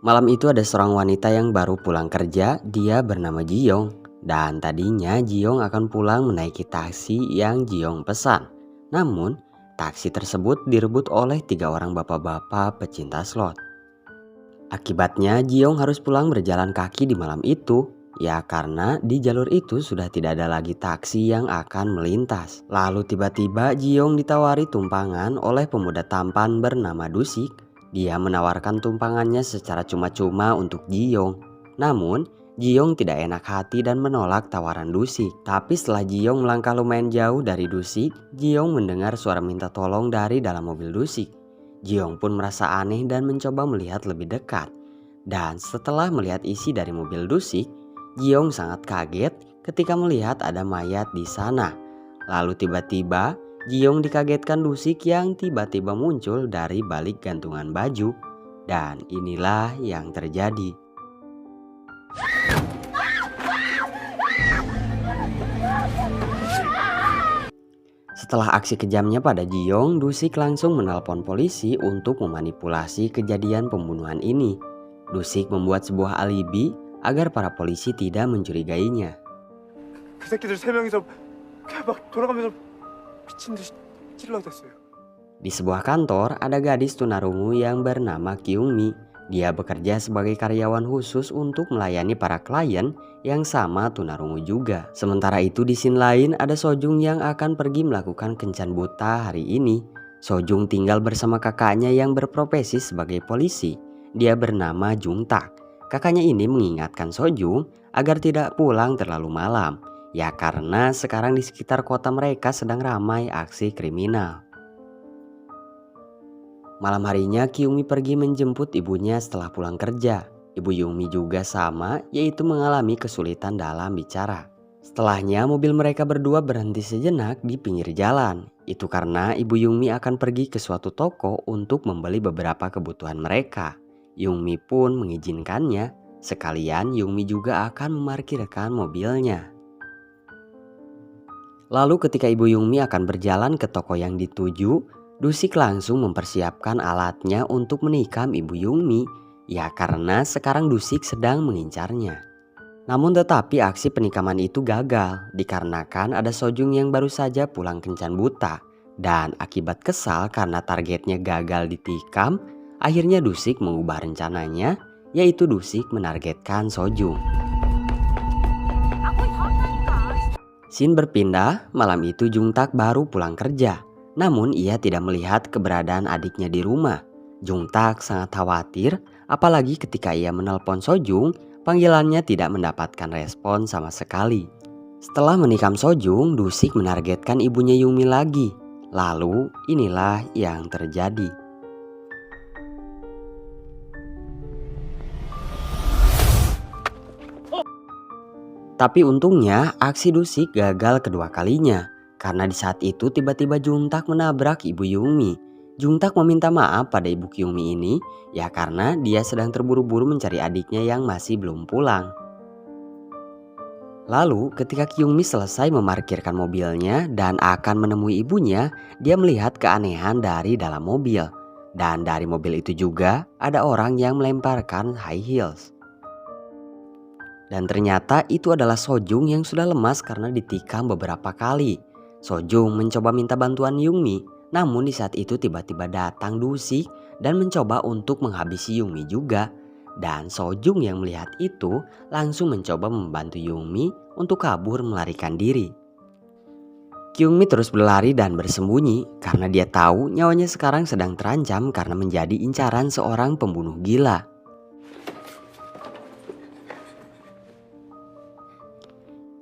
Malam itu ada seorang wanita yang baru pulang kerja, dia bernama Jiyong. Dan tadinya Jiyong akan pulang menaiki taksi yang Jiyong pesan. Namun, taksi tersebut direbut oleh 3 orang bapak-bapak pecinta slot. Akibatnya Jiyong harus pulang berjalan kaki di malam itu. Ya karena di jalur itu sudah tidak ada lagi taksi yang akan melintas. Lalu tiba-tiba Jiyong ditawari tumpangan oleh pemuda tampan bernama Dusik. Dia menawarkan tumpangannya secara cuma-cuma untuk Jiyong. Namun Jiyong tidak enak hati dan menolak tawaran Dusik. Tapi setelah Jiyong melangkah lumayan jauh dari Dusik, Jiyong mendengar suara minta tolong dari dalam mobil Dusik. Jiyong pun merasa aneh dan mencoba melihat lebih dekat. Dan setelah melihat isi dari mobil Dusik, Jiyong sangat kaget ketika melihat ada mayat di sana. Lalu tiba-tiba Jiyong dikagetkan Dusik yang tiba-tiba muncul dari balik gantungan baju. Dan inilah yang terjadi. Setelah aksi kejamnya pada Jiyong, Dusik langsung menelpon polisi untuk memanipulasi kejadian pembunuhan ini. Dusik membuat sebuah alibi agar para polisi tidak mencurigainya. 그 새끼들 3명이서 막 돌아가면서 미친 듯이 찔러댔어요. Di sebuah kantor ada gadis tunarungu yang bernama Kyungmi. Dia bekerja sebagai karyawan khusus untuk melayani para klien yang sama tunarungu juga. Sementara itu di scene lain ada Sojung yang akan pergi melakukan kencan buta hari ini. Sojung tinggal bersama kakaknya yang berprofesi sebagai polisi. Dia bernama Jungtak. Kakaknya ini mengingatkan Sojung agar tidak pulang terlalu malam. Ya karena sekarang di sekitar kota mereka sedang ramai aksi kriminal. Malam harinya Kyungmi pergi menjemput ibunya setelah pulang kerja. Ibu Yungmi juga sama, yaitu mengalami kesulitan dalam bicara. Setelahnya mobil mereka berdua berhenti sejenak di pinggir jalan. Itu karena Ibu Yungmi akan pergi ke suatu toko untuk membeli beberapa kebutuhan mereka. Yungmi pun mengizinkannya. Sekalian Yungmi juga akan memarkirkan mobilnya. Lalu ketika Ibu Yungmi akan berjalan ke toko yang dituju, Dusik langsung mempersiapkan alatnya untuk menikam Ibu Yungmi. Ya karena sekarang Dusik sedang mengincarnya. Namun tetapi aksi penikaman itu gagal dikarenakan ada Sojung yang baru saja pulang kencan buta. Dan akibat kesal karena targetnya gagal ditikam, akhirnya Dusik mengubah rencananya, yaitu Dusik menargetkan Sojung. Scene berpindah, malam itu Jungtak baru pulang kerja. Namun ia tidak melihat keberadaan adiknya di rumah. Jungtak sangat khawatir, apalagi ketika ia menelpon Sojung, panggilannya tidak mendapatkan respon sama sekali. Setelah menikam Sojung, Dusik menargetkan ibunya Yungmi lagi. Lalu inilah yang terjadi. Tapi untungnya aksi Dusik gagal kedua kalinya. Karena di saat itu tiba-tiba Jungtak menabrak Ibu Yungmi. Jungtak meminta maaf pada Ibu Yungmi ini ya karena dia sedang terburu-buru mencari adiknya yang masih belum pulang. Lalu ketika Kyungmi selesai memarkirkan mobilnya dan akan menemui ibunya, dia melihat keanehan dari dalam mobil. Dan dari mobil itu juga ada orang yang melemparkan high heels. Dan ternyata itu adalah Sojung yang sudah lemas karena ditikam beberapa kali. Sojung mencoba minta bantuan Yungmi, namun di saat itu tiba-tiba datang Dusik dan mencoba untuk menghabisi Yungmi juga. Dan Sojung yang melihat itu langsung mencoba membantu Yungmi untuk kabur melarikan diri. Kyungmi terus berlari dan bersembunyi karena dia tahu nyawanya sekarang sedang terancam karena menjadi incaran seorang pembunuh gila.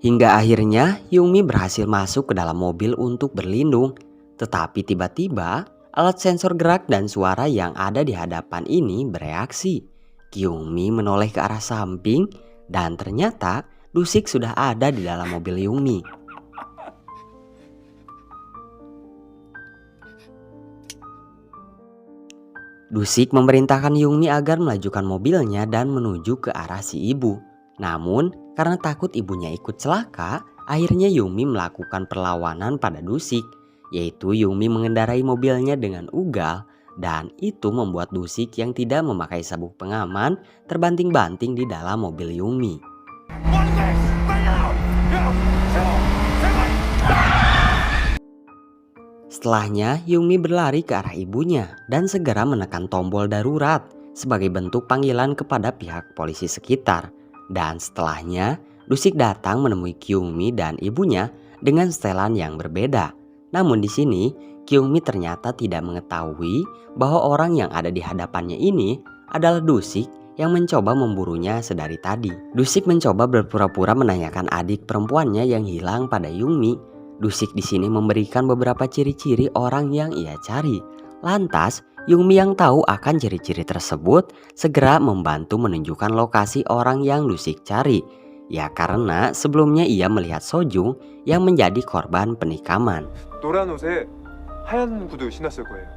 Hingga akhirnya Yungmi berhasil masuk ke dalam mobil untuk berlindung. Tetapi tiba-tiba alat sensor gerak dan suara yang ada di hadapan ini bereaksi. Kyungmi menoleh ke arah samping dan ternyata Dusik sudah ada di dalam mobil Yungmi. Dusik memerintahkan Yungmi agar melajukan mobilnya dan menuju ke arah si ibu. Namun karena takut ibunya ikut celaka, akhirnya Yungmi melakukan perlawanan pada Dusik, yaitu Yungmi mengendarai mobilnya dengan ugal Dan itu membuat Dusik yang tidak memakai sabuk pengaman terbanting-banting di dalam mobil Yungmi. Setelahnya, Yungmi berlari ke arah ibunya dan segera menekan tombol darurat sebagai bentuk panggilan kepada pihak polisi sekitar. Dan setelahnya, Dusik datang menemui Kyungmi dan ibunya dengan setelan yang berbeda. Namun di sini, Kyungmi ternyata tidak mengetahui bahwa orang yang ada di hadapannya ini adalah Dusik yang mencoba memburunya sedari tadi. Dusik mencoba berpura-pura menanyakan adik perempuannya yang hilang pada Yungmi. Dusik di sini memberikan beberapa ciri-ciri orang yang ia cari. Lantas, Yungmi yang tahu akan ciri-ciri tersebut segera membantu menunjukkan lokasi orang yang Dusik cari. Ya karena sebelumnya ia melihat Sojung yang menjadi korban penikaman. 노란 옷에 하얀 구두 신었을 거예요.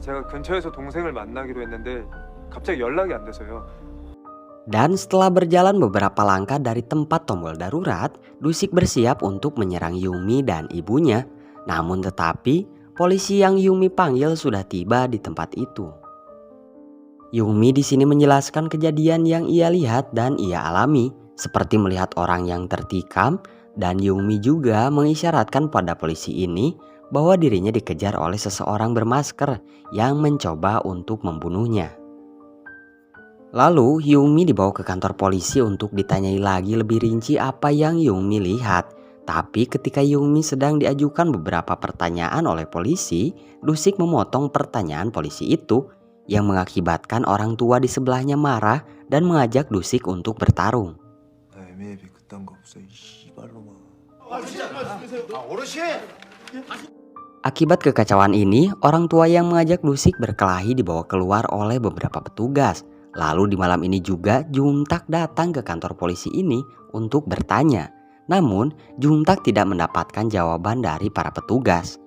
제가 근처에서 동생을 만나기로 했는데 갑자기 연락이 안 돼서요. Dan setelah berjalan beberapa langkah dari tempat tombol darurat, Dusik bersiap untuk menyerang Yungmi dan ibunya. Namun tetapi, polisi yang Yungmi panggil sudah tiba di tempat itu. Yungmi di sini menjelaskan kejadian yang ia lihat dan ia alami, seperti melihat orang yang tertikam, dan Yungmi juga mengisyaratkan pada polisi ini bahwa dirinya dikejar oleh seseorang bermasker yang mencoba untuk membunuhnya. Lalu Yungmi dibawa ke kantor polisi untuk ditanyai lagi lebih rinci apa yang Yungmi lihat. Tapi ketika Yungmi sedang diajukan beberapa pertanyaan oleh polisi, Dusik memotong pertanyaan polisi itu yang mengakibatkan orang tua di sebelahnya marah dan mengajak Dusik untuk bertarung. Akibat kekacauan ini, orang tua yang mengajak Dusik berkelahi dibawa keluar oleh beberapa petugas. Lalu di malam ini juga Juntak datang ke kantor polisi ini untuk bertanya. Namun Juntak tidak mendapatkan jawaban dari para petugas.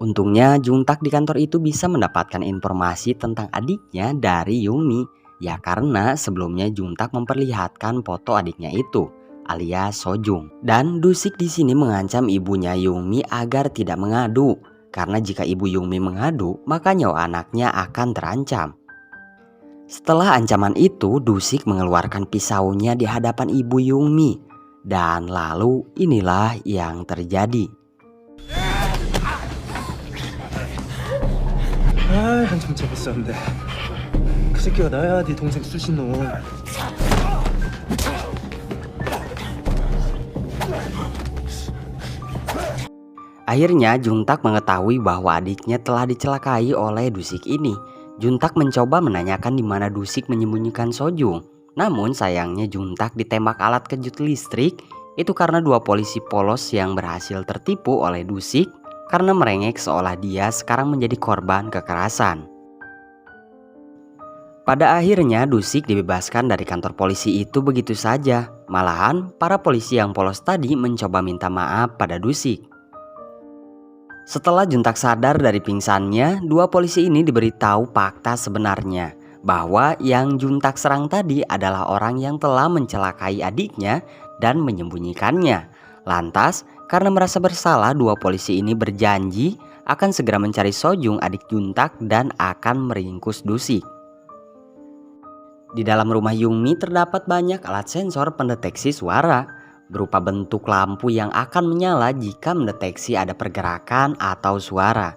Untungnya Juntak di kantor itu bisa mendapatkan informasi tentang adiknya dari Yungmi. Ya karena sebelumnya Juntak memperlihatkan foto adiknya itu, alias Sojung. Dan Dusik di sini mengancam ibunya Yungmi agar tidak mengadu. Karena jika ibu Yungmi mengadu, maka nyawa anaknya akan terancam. Setelah ancaman itu, Dusik mengeluarkan pisaunya di hadapan ibu Yungmi. Dan lalu inilah yang terjadi. 한참 재밌었는데 그 새끼가 나야 네 동생 수신 놈. Akhirnya Juntak mengetahui bahwa adiknya telah dicelakai oleh Dusik ini. Juntak mencoba menanyakan di mana Dusik menyembunyikan Sojung. Namun sayangnya Juntak ditembak alat kejut listrik. Itu karena dua polisi polos yang berhasil tertipu oleh Dusik karena merengek seolah dia sekarang menjadi korban kekerasan. Pada akhirnya Dusik dibebaskan dari kantor polisi itu begitu saja. Malahan para polisi yang polos tadi mencoba minta maaf pada Dusik. Setelah Juntak sadar dari pingsannya, dua polisi ini diberitahu fakta sebenarnya bahwa yang Juntak serang tadi adalah orang yang telah mencelakai adiknya dan menyembunyikannya. Lantas, karena merasa bersalah, dua polisi ini berjanji akan segera mencari Sojung adik Juntak dan akan meringkus Dusik. Di dalam rumah Yungmi terdapat banyak alat sensor pendeteksi suara, berupa bentuk lampu yang akan menyala jika mendeteksi ada pergerakan atau suara.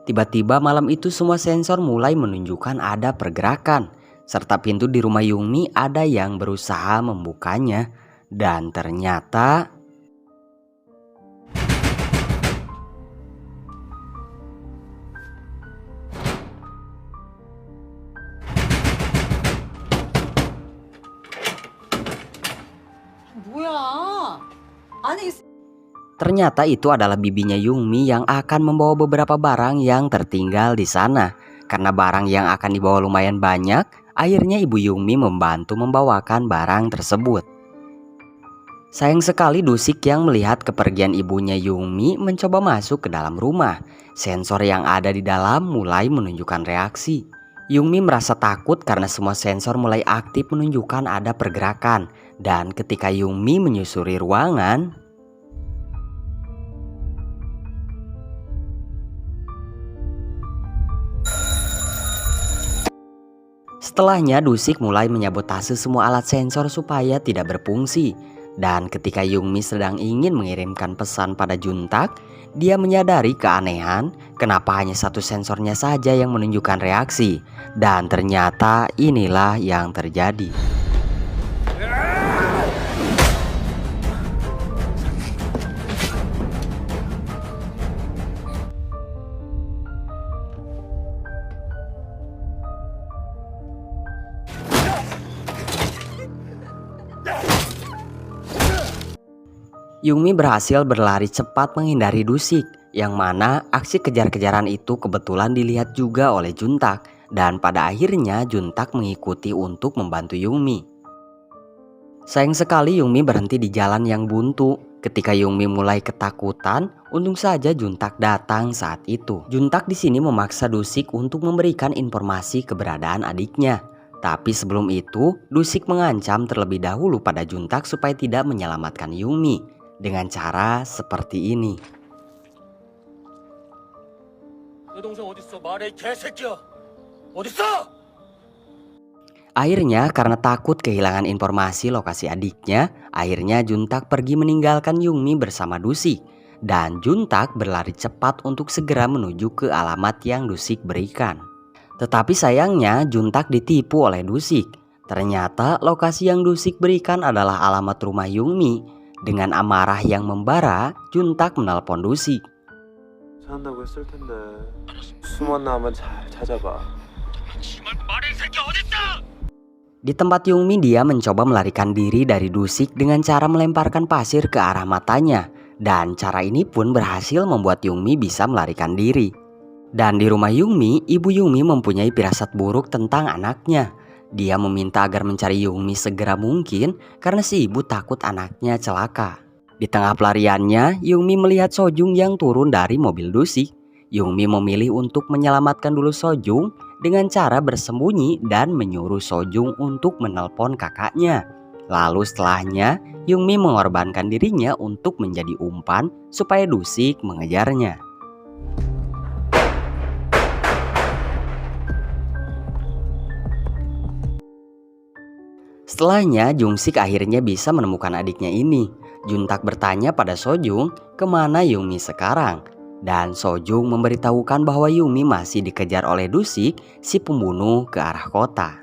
Tiba-tiba malam itu semua sensor mulai menunjukkan ada pergerakan, serta pintu di rumah Yungmi ada yang berusaha membukanya. Dan ternyata ternyata itu adalah bibinya Yungmi yang akan membawa beberapa barang yang tertinggal di sana. Karena barang yang akan dibawa lumayan banyak, akhirnya ibu Yungmi membantu membawakan barang tersebut. Sayang sekali Dusik yang melihat kepergian ibunya Yungmi mencoba masuk ke dalam rumah. Sensor yang ada di dalam mulai menunjukkan reaksi. Yungmi merasa takut karena semua sensor mulai aktif menunjukkan ada pergerakan. Dan ketika Yungmi menyusuri ruangan, Setelahnya Dusik mulai menyabotase semua alat sensor supaya tidak berfungsi. Dan ketika Yungmi sedang ingin mengirimkan pesan pada Juntak, dia menyadari keanehan kenapa hanya satu sensornya saja yang menunjukkan reaksi. Dan ternyata inilah yang terjadi. Yungmi berhasil berlari cepat menghindari Dusik, yang mana aksi kejar-kejaran itu kebetulan dilihat juga oleh Juntak, dan pada akhirnya Juntak mengikuti untuk membantu Yungmi. Sayang sekali Yungmi berhenti di jalan yang buntu. Ketika Yungmi mulai ketakutan, untung saja Juntak datang saat itu. Juntak di sini memaksa Dusik untuk memberikan informasi keberadaan adiknya. Tapi sebelum itu, Dusik mengancam terlebih dahulu pada Juntak supaya tidak menyelamatkan Yungmi. Dengan cara seperti ini. Akhirnya karena takut kehilangan informasi lokasi adiknya, akhirnya Juntak pergi meninggalkan Yungmi bersama Dusik. Dan Juntak berlari cepat untuk segera menuju ke alamat yang Dusik berikan. Tetapi sayangnya Juntak ditipu oleh Dusik. Ternyata lokasi yang Dusik berikan adalah alamat rumah Yungmi. Dengan amarah yang membara, Juntak menelpon Dusik. 찾는다고 했을 텐데 숨었나 한번 잘 찾아봐. Di tempat Yungmi, dia mencoba melarikan diri dari Dusik dengan cara melemparkan pasir ke arah matanya. Dan cara ini pun berhasil membuat Yungmi bisa melarikan diri. Dan di rumah Yungmi, ibu Yungmi mempunyai firasat buruk tentang anaknya. Dia meminta agar mencari Yungmi segera mungkin karena si ibu takut anaknya celaka. Di tengah pelariannya, Yungmi melihat Sojung yang turun dari mobil Dusik. Yungmi memilih untuk menyelamatkan dulu Sojung dengan cara bersembunyi dan menyuruh Sojung untuk menelpon kakaknya. Lalu setelahnya, Yungmi mengorbankan dirinya untuk menjadi umpan supaya Dusik mengejarnya. Setelahnya, Jungsik akhirnya bisa menemukan adiknya ini. Juntak bertanya pada Sojung kemana Yungmi sekarang. Dan Sojung memberitahukan bahwa Yungmi masih dikejar oleh Dusik, si pembunuh, ke arah kota.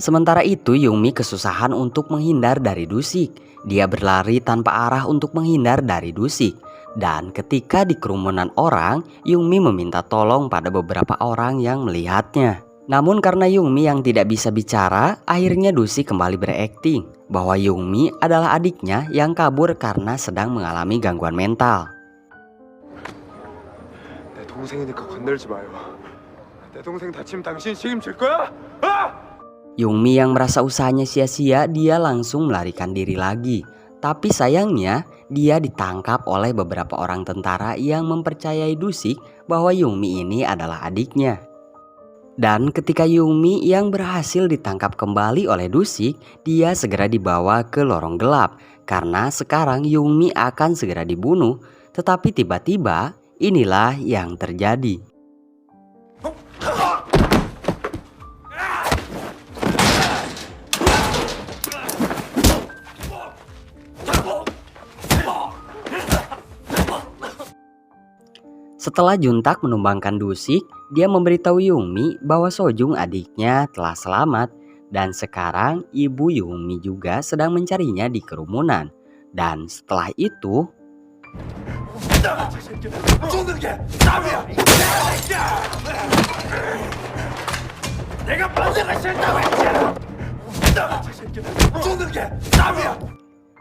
Sementara itu Yungmi kesusahan untuk menghindar dari Dusik. Dia berlari tanpa arah untuk menghindar dari Dusik. Dan ketika di kerumunan orang, Yungmi meminta tolong pada beberapa orang yang melihatnya. Namun karena Yungmi yang tidak bisa bicara, akhirnya Dusik kembali berakting bahwa Yungmi adalah adiknya yang kabur karena sedang mengalami gangguan mental. 내 동생이니까 건들지 마요. 내 동생 다치면 당신 책임질 거야? 아! Yungmi yang merasa usahanya sia-sia, dia langsung melarikan diri lagi. Tapi sayangnya dia ditangkap oleh beberapa orang tentara yang mempercayai Dusik bahwa Yungmi ini adalah adiknya. Dan ketika Yungmi yang berhasil ditangkap kembali oleh Dusik, dia segera dibawa ke lorong gelap karena sekarang Yungmi akan segera dibunuh. Tetapi tiba-tiba inilah yang terjadi. Setelah Juntak menumbangkan Dusik, dia memberitahu Yungmi bahwa Sojung adiknya telah selamat dan sekarang ibu Yungmi juga sedang mencarinya di kerumunan. Dan setelah itu,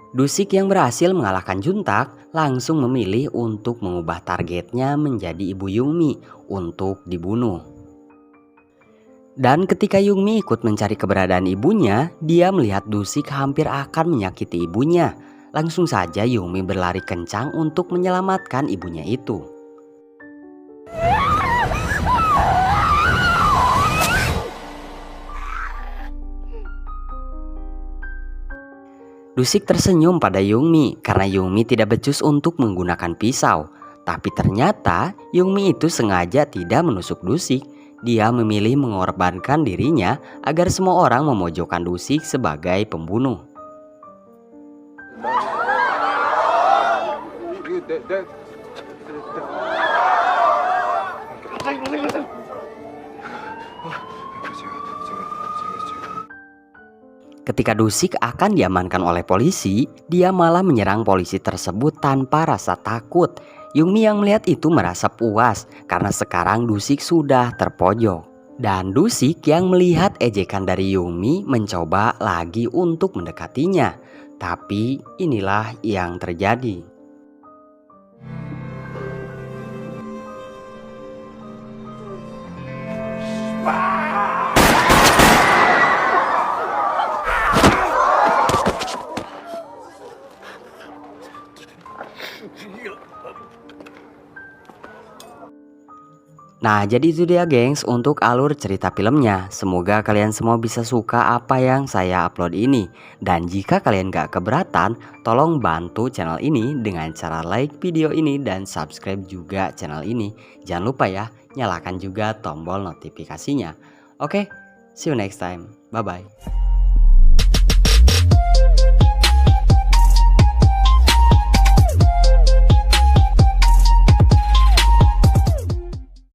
Dusik yang berhasil mengalahkan Juntak langsung memilih untuk mengubah targetnya menjadi ibu Yungmi untuk dibunuh. Dan ketika Yungmi ikut mencari keberadaan ibunya, dia melihat Dusik hampir akan menyakiti ibunya. Langsung saja Yungmi berlari kencang untuk menyelamatkan ibunya itu. Dusik tersenyum pada Yungmi karena Yungmi tidak becus untuk menggunakan pisau. Tapi ternyata Yungmi itu sengaja tidak menusuk Dusik. dia memilih mengorbankan dirinya agar semua orang memojokkan Dusik sebagai pembunuh. Ketika Dusik akan diamankan oleh polisi, dia malah menyerang polisi tersebut tanpa rasa takut. Yungmi yang melihat itu merasa puas karena sekarang Dusik sudah terpojok. Dan Dusik yang melihat ejekan dari Yungmi mencoba lagi untuk mendekatinya. Tapi inilah yang terjadi. Nah, jadi itu dia gengs untuk alur cerita filmnya. Semoga kalian semua bisa suka apa yang saya upload ini. Dan jika kalian gak keberatan, tolong bantu channel ini dengan cara like video ini dan subscribe juga channel ini. Jangan lupa ya, nyalakan juga tombol notifikasinya. Oke, see you next time. Bye-bye.